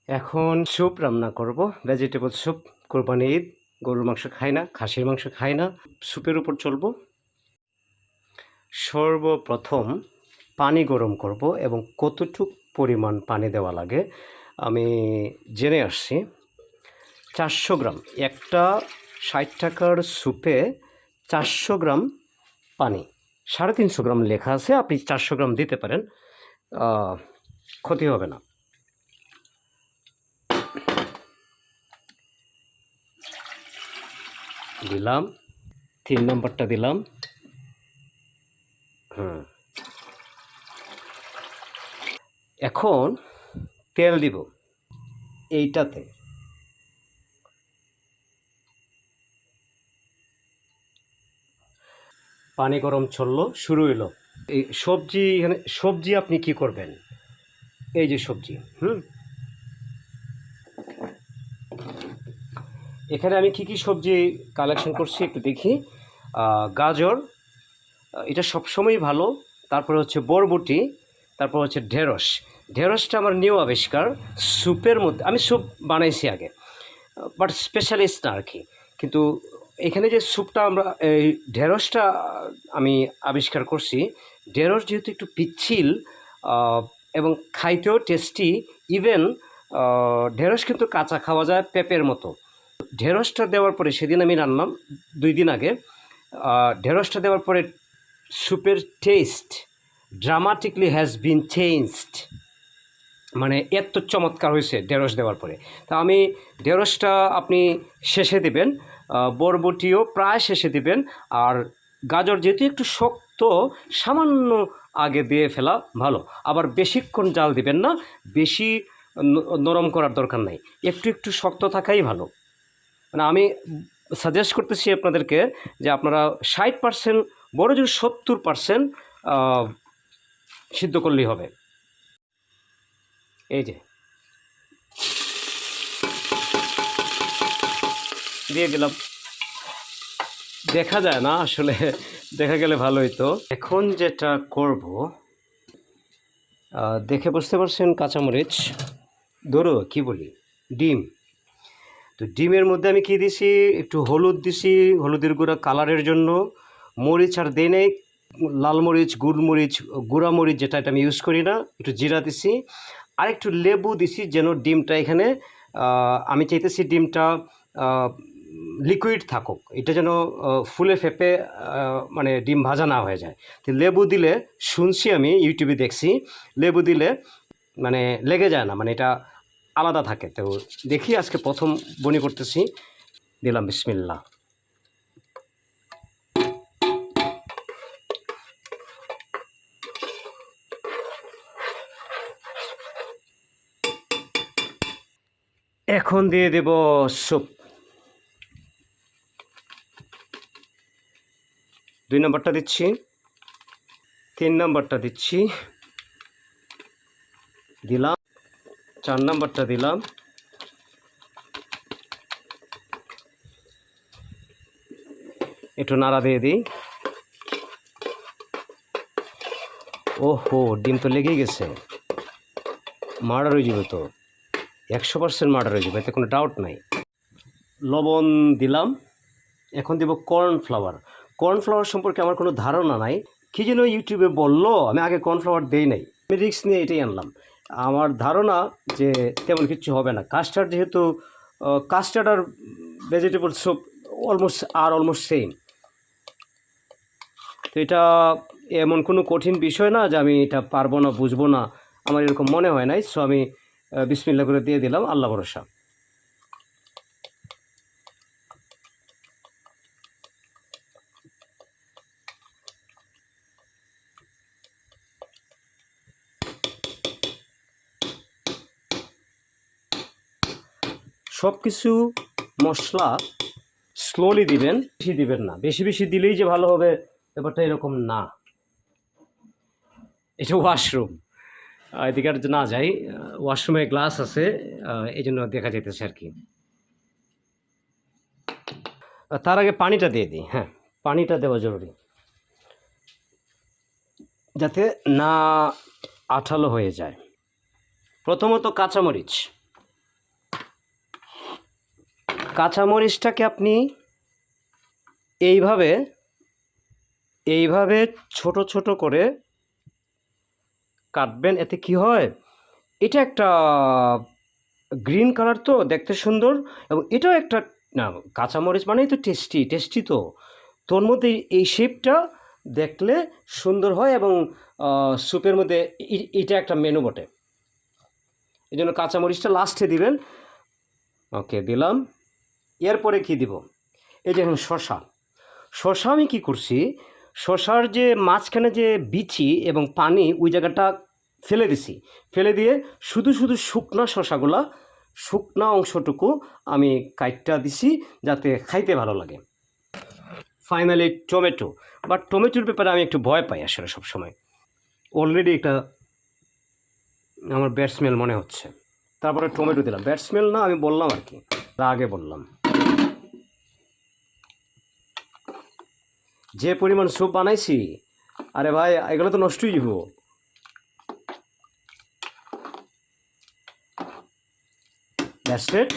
এখন স্যুপ রান্না করব, ভেজিটেবল স্যুপ। কোরবানি ঈদ, গরুর মাংস খাই না, খাসির মাংস খাই না, স্যুপের উপর চলবো। সর্বপ্রথম পানি গরম করব এবং কতটুক পরিমাণ পানি দেওয়া লাগে আমি জেনে আসছি। 400 গ্রাম, একটা 60 টাকার স্যুপে 400 গ্রাম পানি। 350 গ্রাম লেখা আছে, আপনি 400 গ্রাম দিতে পারেন, ক্ষতি হবে না। দিলাম 3 নম্বরটা দিলাম। এখন তেল দিব এইটাতে। পানি গরম চললো, শুরু হইলো। এই সবজি, এখানে সবজি আপনি কি করবেন, এই যে সবজি, এখানে আমি কি কি সবজি কালেকশন করছি একটু দেখি। গাজর, এটা সবসময়ই ভালো। তারপরে হচ্ছে বরবটি, তারপর হচ্ছে ঢেঁড়স। ঢেঁড়সটা আমার নিউ আবিষ্কার স্যুপের মধ্যে। আমি স্যুপ বানাইছি আগে, বাট স্পেশালিস্ট না আর কি। কিন্তু এখানে যে স্যুপটা আমরা, এই ঢেঁড়সটা আমি আবিষ্কার করছি। ঢেঁড়স যেহেতু একটু পিচ্ছিল এবং খাইতেও টেস্টি, ইভেন ঢেঁড়স কিন্তু কাঁচা খাওয়া যায় পেঁপের মতো। ঢেঁড়সটা দেওয়ার পরে, সেদিন আমি রান্নাম 2 দিন আগে, ঢেঁড়সটা দেওয়ার পরে স্যুপের টেস্ট ড্রামাটিকলি হ্যাজ বিন চেঞ্জড। মানে এত চমৎকার হয়েছে ঢেঁড়স দেওয়ার পরে। তা আমি ঢেঁড়সটা আপনি শেষে দিবেন, বরবটিও প্রায় শেষে দিবেন, আর গাজর যেহেতু একটু শক্ত, সামান্য আগে দিয়ে ফেলা ভালো। আবার বেশিক্ষণ জাল দিবেন না, বেশি নরম করার দরকার নাই, একটু একটু শক্ত থাকাই ভালো। মানে আমি সাজেস্ট করতেছি আপনাদেরকে যে আপনারা 60%, বড় জোর 70% সিদ্ধ করলেই হবে। এই যে দিয়ে দিলাম। দেখা যায় না আসলে, দেখা গেলে ভালো হইতো। এখন যেটা করব, দেখে বুঝতে পারছেন, কাঁচামরিচ, ধরো কি বলি, ডিম। তো ডিমের মধ্যে আমি কি দিছি, একটু হলুদ দিছি, হলুদের গুঁড়া কালারের জন্য। মরিচ আর দেই নেই, লাল মরিচ, গুড়মরিচ, গুঁড়া মরিচ যেটা, এটা আমি ইউজ করি না। একটু জিরা দিছি, আর একটু লেবু দিছি, যেন ডিমটা এখানে, আমি চাইতেছি ডিমটা লিকুইড থাকুক, এটা যেন ফুলে ফেপে মানে ডিম ভাজা না হয়ে যায়। তো লেবু দিলে, শুনছি আমি ইউটিউবে দেখছি, লেবু দিলে মানে লেগে যায় না, মানে এটা আলাদা থাকে। তো দেখি আজকে প্রথম বনি করতেছি, দিলাম বিসমিল্লাহ। এখন দিয়ে দেব স্যুপ। 2 নম্বরটা দিচ্ছি, 3 নম্বরটা দিচ্ছি, দিলাম 4 নম্বরটা দিলাম, একটু নাড়া দিয়ে দিই। ওহো, ডিম তো লেগেই গেছে, মার্ডার হয়ে যাবে তো, 100% মার্ডার হয়ে যাবে, এতে কোনো ডাউট নাই। লবণ দিলাম। এখন দেব কর্নফ্লাওয়ার। কর্নফ্লাওয়ার সম্পর্কে আমার কোনো ধারণা নাই, কী যেন ইউটিউবে বললো, আমি আগে কর্নফ্লাওয়ার দেই নাই, আমি রিস্ক নিয়ে এটাই আনলাম। আমার ধারণা যে তেমন কিছু হবে না, কাস্টার্ড যেহেতু, কাস্টার্ড আর ভেজিটেবল স্যুপ অলমোস্ট সেম। তো এটা এমন কোনো কঠিন বিষয় না যে আমি এটা পারবো না, বুঝবো না, আমার এরকম মনে হয় নাই। সো আমি বিসমিল্লাহ করে দিয়ে দিলাম, আল্লাহ ভরসা। সব কিছু মশলা স্লোলি দিবেন, বেশি দিবেন না, বেশি বেশি দিলেই যে ভালো হবে ব্যাপারটা এরকম না। এটা ওয়াশরুম, এদিকে আর না যাই, ওয়াশরুমে গ্লাস আছে, এই জন্য দেখা যেতেছে আর কি। তার আগে পানিটা দিয়ে দিই, হ্যাঁ পানিটা দেওয়া জরুরি, যাতে না আঠালো হয়ে যায়। প্রথমত কাঁচামরিচ, কাঁচামরিচটাকে আপনি এইভাবে এইভাবে ছোট ছোট করে কাটবেন। এতে কি হয়, এটা একটা গ্রিন কালার তো দেখতে সুন্দর, এবং এটাও একটা না, কাঁচামরিচ মানেই তো টেস্টি, টেস্টি তো তোর মধ্যে এই শেপটা দেখলে সুন্দর হয়, এবং স্যুপের মধ্যে এটা একটা মেনু বটে। এই জন্য কাঁচামরিচটা লাস্টে দিবেন। ওকে, দিলাম। এরপরে কি দিব, এই যে এখন শসা। শসা আমি কী করছি, শসার যে মাঝখানে যে বিচি এবং পানি ওই জায়গাটা ফেলে দিছি, ফেলে দিয়ে শুধু শুধু শুকনা শসাগুলা, শুকনা অংশটুকু আমি কাইটটা দিছি যাতে খাইতে ভালো লাগে। ফাইনালি টমেটো, বাট টমেটোর ব্যাপারে আমি একটু ভয় পাই আসলে সবসময়। অলরেডি এটা আমার ব্যাড স্মেল মনে হচ্ছে, তারপরে টমেটো দিলাম। ব্যাড স্মেল না, আমি বললাম আর কি, আগে বললাম। যে পরিমাণ স্যুপ বানাইছি, আরে ভাই এগুলো তো নষ্টই হইব। That's it.